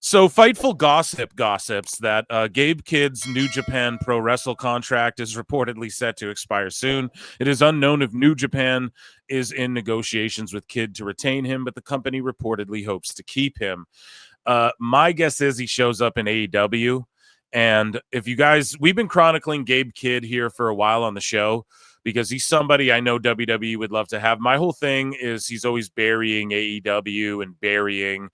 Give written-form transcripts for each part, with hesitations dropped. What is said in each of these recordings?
So Fightful Gossip gossips that Gabe Kidd's New Japan Pro Wrestle contract is reportedly set to expire soon. It is unknown if New Japan is in negotiations with Kidd to retain him, but the company reportedly hopes to keep him. My guess is he shows up in AEW. And if you guys, we've been chronicling Gabe Kidd here for a while on the show because he's somebody I know WWE would love to have. My whole thing is he's always burying AEW and burying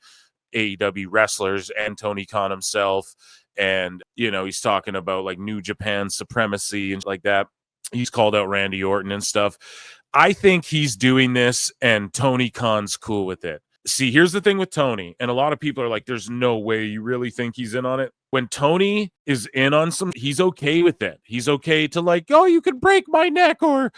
AEW wrestlers and Tony Khan himself. And, you know, he's talking about like New Japan supremacy and like that. He's called out Randy Orton and stuff. I think he's doing this and Tony Khan's cool with it. See, here's the thing with Tony, and a lot of people are like, there's no way you really think he's in on it. When Tony is in on some, he's okay with it. He's okay to like, oh, you can break my neck, or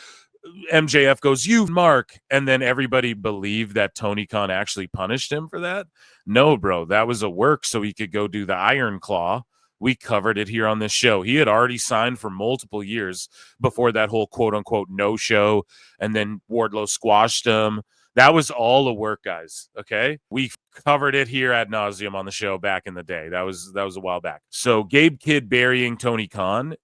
MJF goes, you Mark, and then everybody believed that Tony Khan actually punished him for that. No, bro, that was a work so he could go do the Iron Claw. We covered it here on this show. He had already signed for multiple years before that whole quote-unquote no-show, and then Wardlow squashed him. That was all a work, guys, okay? We covered it here ad nauseum on the show back in the day. That was a while back. So Gabe Kidd burying Tony Khan,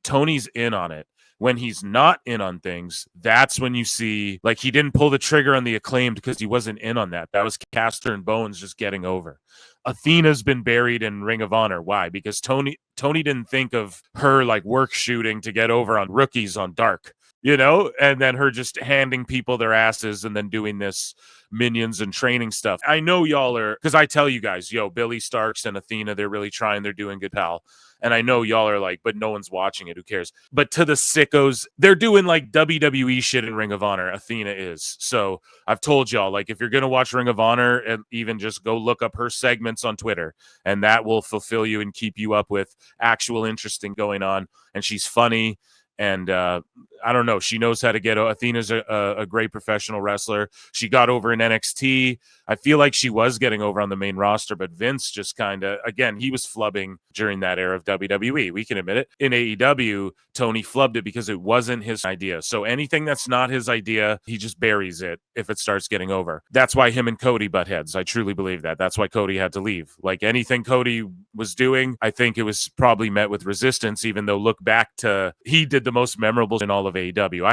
Tony's in on it. When he's not in on things, that's when you see, like, he didn't pull the trigger on the Acclaimed because he wasn't in on that. That was Caster and Bones just getting over. Athena's been buried in Ring of Honor. Why? Because Tony didn't think of her, like, work shooting to get over on rookies on Dark, you know? And then her just handing people their asses and then doing this minions and training stuff. I know y'all are, because I tell you guys, yo, Billy Starks and Athena, they're really trying. They're doing good, pal. And I know y'all are like, but no one's watching it. Who cares? But to the sickos, they're doing like WWE shit in Ring of Honor. Athena is. So I've told y'all, like, if you're going to watch Ring of Honor, and even just go look up her segments on Twitter, and that will fulfill you and keep you up with actual interesting going on. And she's funny. And I don't know. She knows how to get. Athena's a great professional wrestler. She got over in NXT. I feel like she was getting over on the main roster, but Vince just kind of, again, he was flubbing during that era of WWE. We can admit it. In AEW, Tony flubbed it because it wasn't his idea. So anything that's not his idea, he just buries it if it starts getting over. That's why him and Cody butt heads. I truly believe that. That's why Cody had to leave. Like, anything Cody was doing, I think it was probably met with resistance, even though look back to, he did the most memorable in all of AEW.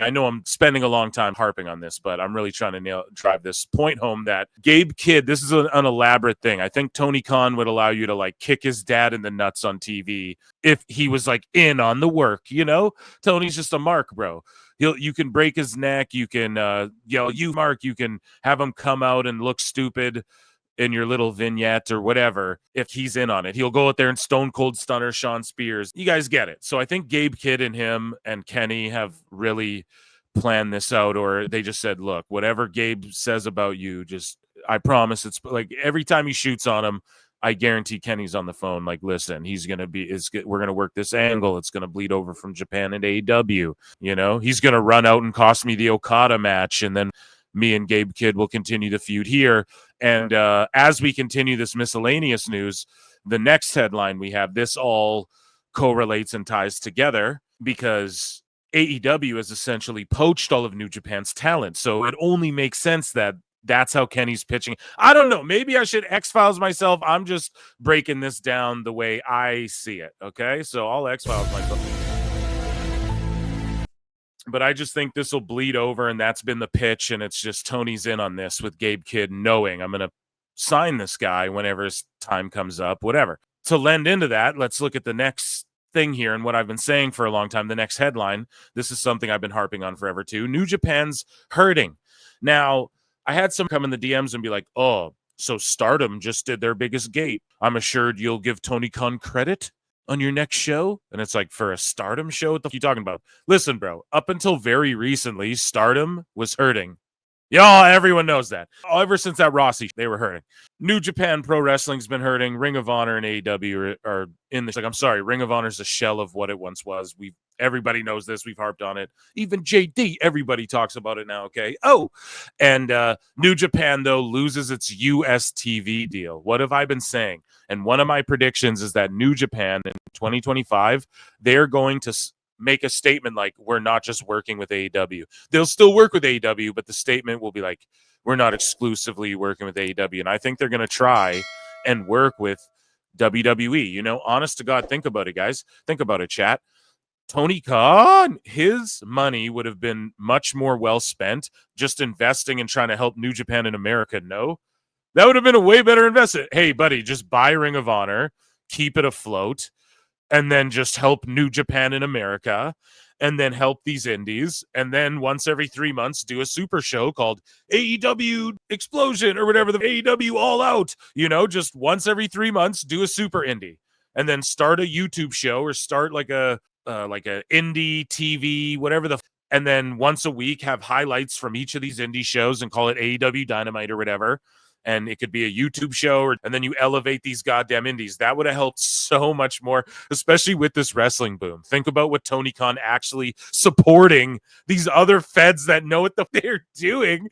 I know I'm spending a long time harping on this, but I'm really trying to drive this point home that Gabe Kidd, this is an elaborate thing. I think Tony Khan would allow you to like kick his dad in the nuts on TV if he was like in on the work, you know? Tony's just a mark, bro. You can break his neck, you can yell, you Mark, you can have him come out and look stupid in your little vignette or whatever. If he's in on it, he'll go out there and stone cold stunner Sean Spears. You guys get it. So I think Gabe Kidd and him and Kenny have really planned this out, or they just said, look, whatever Gabe says about you, just, I promise, it's like every time he shoots on him, I guarantee Kenny's on the phone like, listen, we're going to work this angle. It's going to bleed over from Japan into AEW. You know, he's going to run out and cost me the Okada match, and then me and Gabe Kidd will continue the feud here. And as we continue this miscellaneous news, the next headline we have, this all correlates and ties together because AEW has essentially poached all of New Japan's talent. So it only makes sense that that's how Kenny's pitching. I don't know. Maybe I should X-Files myself. I'm just breaking this down the way I see it. Okay? So I'll X-Files myself. But I just think this will bleed over, and that's been the pitch, and it's just Tony's in on this with Gabe Kidd knowing I'm going to sign this guy whenever his time comes up, whatever. To lend into that, let's look at the next thing here and what I've been saying for a long time, the next headline. This is something I've been harping on forever too. New Japan's hurting. Now, I had some come in the DMs and be like, oh, so Stardom just did their biggest gate. I'm assured you'll give Tony Khan credit on your next show. And it's like, for a Stardom show, what the f you talking about? Listen, bro, up until very recently, Stardom was hurting. Y'all, everyone knows that. Ever since that Rossi, they were hurting. New Japan Pro Wrestling's been hurting. Ring of Honor and AEW are in this. Like, I'm sorry, Ring of Honor's a shell of what it once was. Everybody knows this. We've harped on it. Even JD, everybody talks about it now, okay? Oh, and New Japan, though, loses its US TV deal. What have I been saying? And one of my predictions is that New Japan in 2025, they're going to make a statement like, we're not just working with AEW. They'll still work with AEW, but the statement will be like, we're not exclusively working with AEW. And I think they're going to try and work with WWE. You know, honest to God, think about it, guys. Think about it, chat. Tony Khan, his money would have been much more well spent just investing and trying to help New Japan in America. No, that would have been a way better investment. Hey, buddy, just buy Ring of Honor, keep it afloat, and then just help New Japan in America, and then help these indies. And then once every 3 months, do a super show called AEW Explosion or whatever, the AEW All Out. You know, just once every 3 months, do a super indie. And then start a YouTube show or start like a indie TV, whatever and then once a week have highlights from each of these indie shows and call it AEW Dynamite or whatever. And it could be a YouTube show, and then you elevate these goddamn indies. That would have helped so much more, especially with this wrestling boom. Think about what Tony Khan actually supporting these other feds that know what they're doing.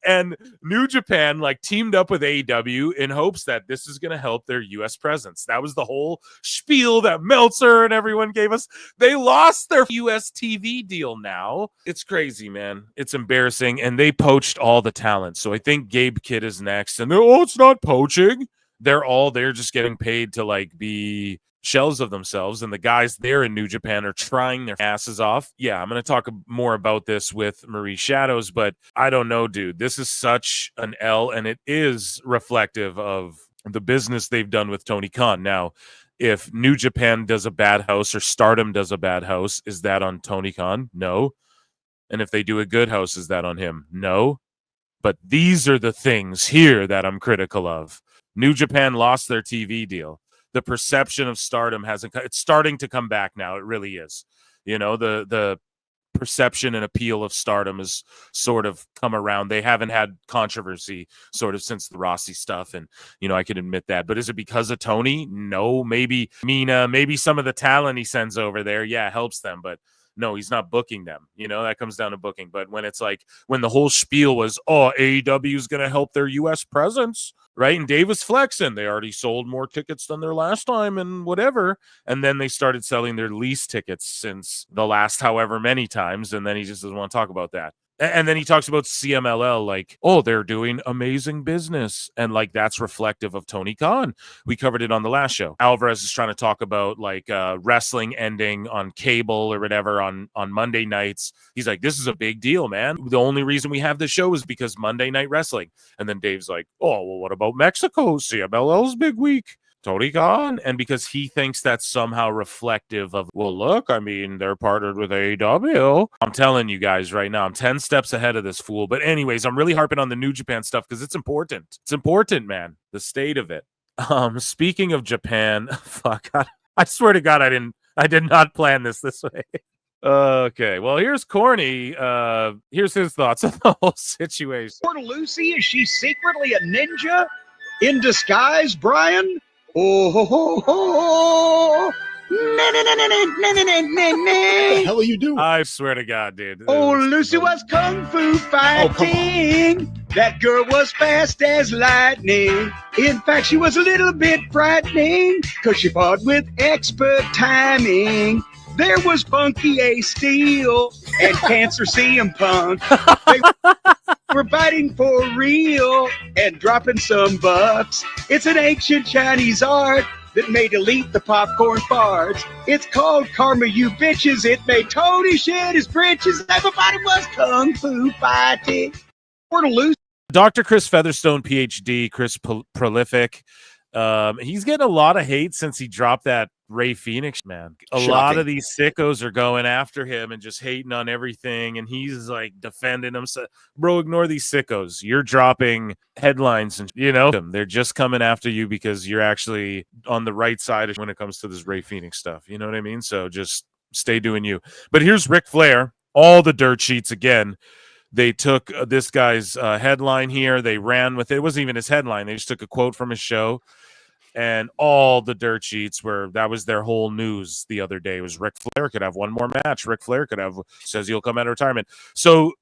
And New Japan like teamed up with AEW in hopes that this is going to help their U.S. presence. That was the whole spiel that Meltzer and everyone gave us. They lost their U.S. TV deal now. It's crazy, man. It's embarrassing. And they poached all the talent. So I think Gabe Kidd is next. And it's not poaching. They're just getting paid to like be shells of themselves. And the guys there in New Japan are trying their asses off. Yeah, I'm going to talk more about this with Marie Shadows, but I don't know, dude. This is such an L, and it is reflective of the business they've done with Tony Khan. Now, if New Japan does a bad house or Stardom does a bad house, is that on Tony Khan? No. And if they do a good house, is that on him? No. But these are the things here that I'm critical of. New Japan lost their TV deal. The perception of Stardom it's starting to come back now. It really is. You know, the perception and appeal of Stardom has sort of come around. They haven't had controversy sort of since the Rossi stuff. And, you know, I can admit that. But is it because of Tony? No. Maybe Mina, maybe some of the talent he sends over there. Yeah, helps them. But no, he's not booking them. You know, that comes down to booking. But when it's like, when the whole spiel was, AEW is going to help their U.S. presence, right? And Dave was flexing. They already sold more tickets than their last time and whatever. And then they started selling their lease tickets since the last however many times. And then he just doesn't want to talk about that. And then he talks about CMLL like, they're doing amazing business. And like, that's reflective of Tony Khan. We covered it on the last show. Alvarez is trying to talk about like wrestling ending on cable or whatever on Monday nights. He's like, this is a big deal, man. The only reason we have this show is because Monday Night Wrestling. And then Dave's like, well, what about Mexico? CMLL's big week. Tony Khan, and because he thinks that's somehow reflective of, well, look, I mean, they're partnered with AEW. I'm telling you guys right now, I'm 10 steps ahead of this fool. But anyways, I'm really harping on the New Japan stuff because it's important. It's important, man. The state of it. Speaking of Japan, fuck, I swear to God, I did not plan this way. Okay, well, here's Corny. Here's his thoughts on the whole situation. Poor Lucy, is she secretly a ninja in disguise, Brian? Oh, ho, ho, ho. What the hell are you doing? I swear to God, dude. Lucy was kung fu fighting. That girl was fast as lightning. In fact, she was a little bit frightening because she fought with expert timing. There was Funky A. Steel and Cancer CM Punk. They were fighting for real and dropping some bucks. It's an ancient Chinese art that made Elite the popcorn farts. It's called Karma, you bitches. It made Tony shit his britches. Everybody was kung fu fighting. We're to lose. Dr. Chris Featherstone, PhD, Chris Prolific. He's getting a lot of hate since he dropped that Ray Phoenix, man. A lot of these sickos are going after him and just hating on everything, and he's like defending himself. Bro, ignore these sickos. You're dropping headlines, and you know they're just coming after you because you're actually on the right side when it comes to this Ray Phoenix stuff. You know what I mean? So just stay doing you. But here's Ric Flair. All the dirt sheets again. They took this guy's headline here. They ran with it. It wasn't even his headline. They just took a quote from his show. And all the dirt sheets that was their whole news the other day. It was Ric Flair could have one more match. Ric Flair says he'll come out of retirement. So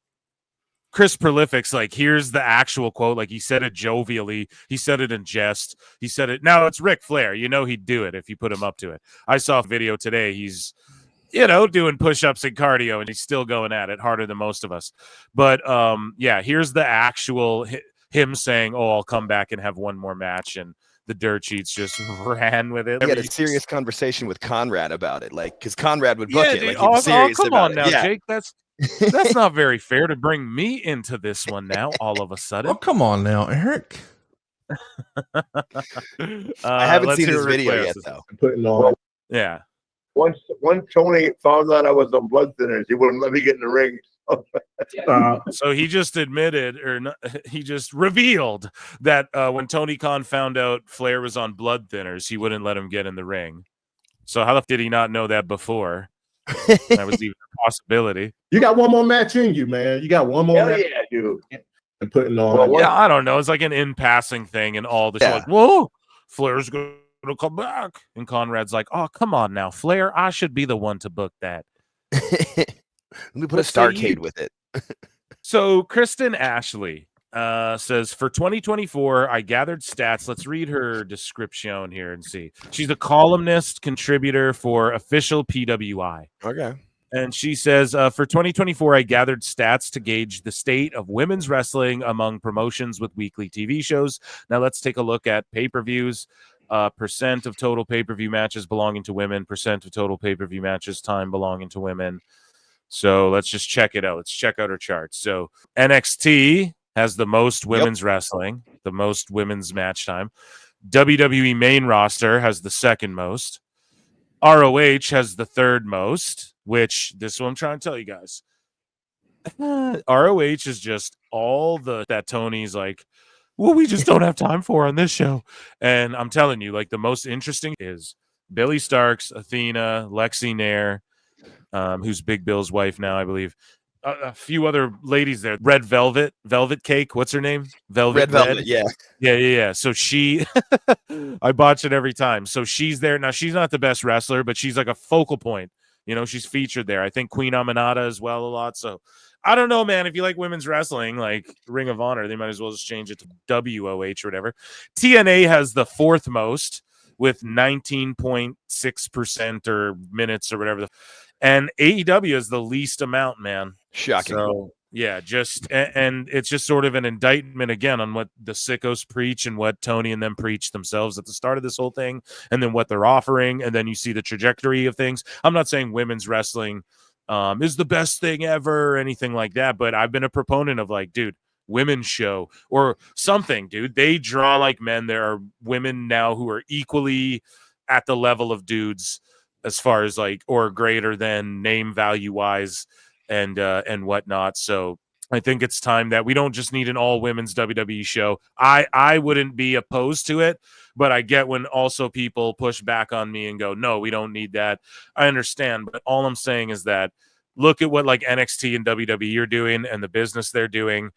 Chris Prolific's like, here's the actual quote. Like, he said it jovially. He said it in jest. He said it. Now it's Ric Flair. You know he'd do it if you put him up to it. I saw a video today. He's, doing push-ups and cardio, and he's still going at it harder than most of us. But, here's the actual him saying, I'll come back and have one more match. And the dirt sheets just ran with it. He had a serious conversation with Conrad about it, like, because Conrad would book it. Dude, Like, he was serious come about on it. now, Yeah. Jake. That's not very fair to bring me into this one now, all of a sudden. Oh, come on now, Eric. I haven't seen this video yet, though. Putting on. Yeah. Once Tony found out I was on blood thinners, he wouldn't let me get in the ring. So he just admitted, or not, he just revealed that when Tony Khan found out Flair was on blood thinners, he wouldn't let him get in the ring. So how the f did he not know that before? That was even a possibility. You got one more match in you, man. You got one more match. Yeah, dude. And putting on. Yeah, I don't know. It's like an in-passing thing, and all this like, whoa, Flair's going to come back. And Conrad's like, oh, come on now, Flair. I should be the one to book that. Let me put a Starcade with it. So Kristen Ashley says, for 2024, I gathered stats. Let's read her description here and see. She's a columnist contributor for Official PWI. Okay. And she says, for 2024, I gathered stats to gauge the state of women's wrestling among promotions with weekly TV shows. Now let's take a look at pay-per-views. Percent of total pay-per-view matches belonging to women, percent of total pay-per-view matches time belonging to women. So let's just check it out. Let's check out her charts. So NXT has the most women's wrestling, the most women's match time. WWE main roster has the second most. ROH has the third most, which this is what I'm trying to tell you guys. ROH is just all that Tony's like, well, we just don't have time for on this show. And I'm telling you, like, the most interesting is Billy Starks, Athena, Lexi Nair, who's Big Bill's wife now, I believe. A few other ladies there. Red Velvet Cake. What's her name? Red Velvet, yeah. Yeah. So she, I botch it every time. So she's there. Now, she's not the best wrestler, but she's like a focal point. You know, she's featured there. I think Queen Aminata as well a lot. So I don't know, man. If you like women's wrestling, like Ring of Honor, they might as well just change it to WOH or whatever. TNA has the fourth most with 19.6% or minutes or whatever. And AEW is the least amount, man. Shocking. So, yeah, and it's just sort of an indictment again on what the sickos preach and what Tony and them preach themselves at the start of this whole thing, and then what they're offering, and then you see the trajectory of things. I'm not saying women's wrestling is the best thing ever or anything like that, but I've been a proponent of like, dude, women's show or something, dude. They draw like men. There are women now who are equally at the level of dudes as far as like, or greater than name value wise and whatnot. So I think it's time that we don't just need an all women's WWE show. I wouldn't be opposed to it, but I get when also people push back on me and go, no, we don't need that. I understand. But all I'm saying is that look at what like NXT and WWE are doing and the business they're doing.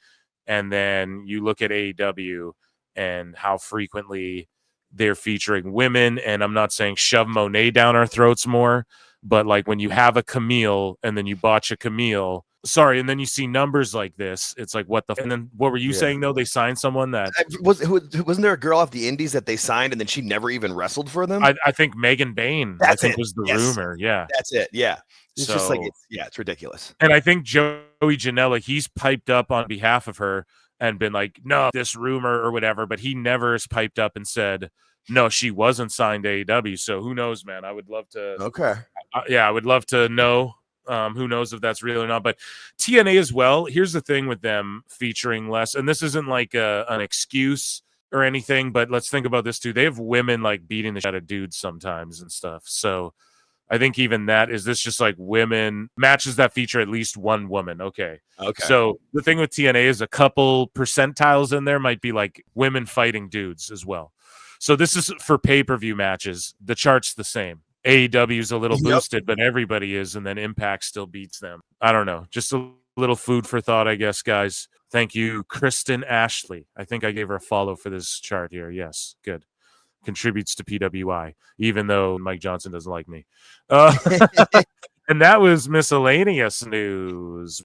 And then you look at AEW and how frequently they're featuring women. And I'm not saying shove Monet down our throats more, but like when you have a Camille and then you botch a Camille, and then you see numbers like this, it's like, what the and then what were you saying though? They signed someone that wasn't there a girl off the indies that they signed and then she never even wrestled for them? I think Megan Bain, I think was the rumor. Yeah. That's it. Yeah. It's just like, it's ridiculous. And I think Joey Janela, he's piped up on behalf of her and been like, no, this rumor or whatever, but he never has piped up and said, no, she wasn't signed to AEW. So who knows, man? I would love to. Okay. I would love to know. Who knows if that's real or not? But TNA as well. Here's the thing with them featuring less, and this isn't like an excuse or anything, but let's think about this too. They have women like beating the shit out of dudes sometimes and stuff. So I think even that is this just like women matches that feature at least one woman. Okay. So the thing with TNA is a couple percentiles in there might be like women fighting dudes as well. So this is for pay-per-view matches. The chart's the same. AEW is a little boosted, but everybody is, and then Impact still beats them. I don't know. Just a little food for thought, I guess, guys. Thank you, Kristen Ashley. I think I gave her a follow for this chart here. Yes, good. Contributes to PWI, even though Mike Johnson doesn't like me. And that was miscellaneous news.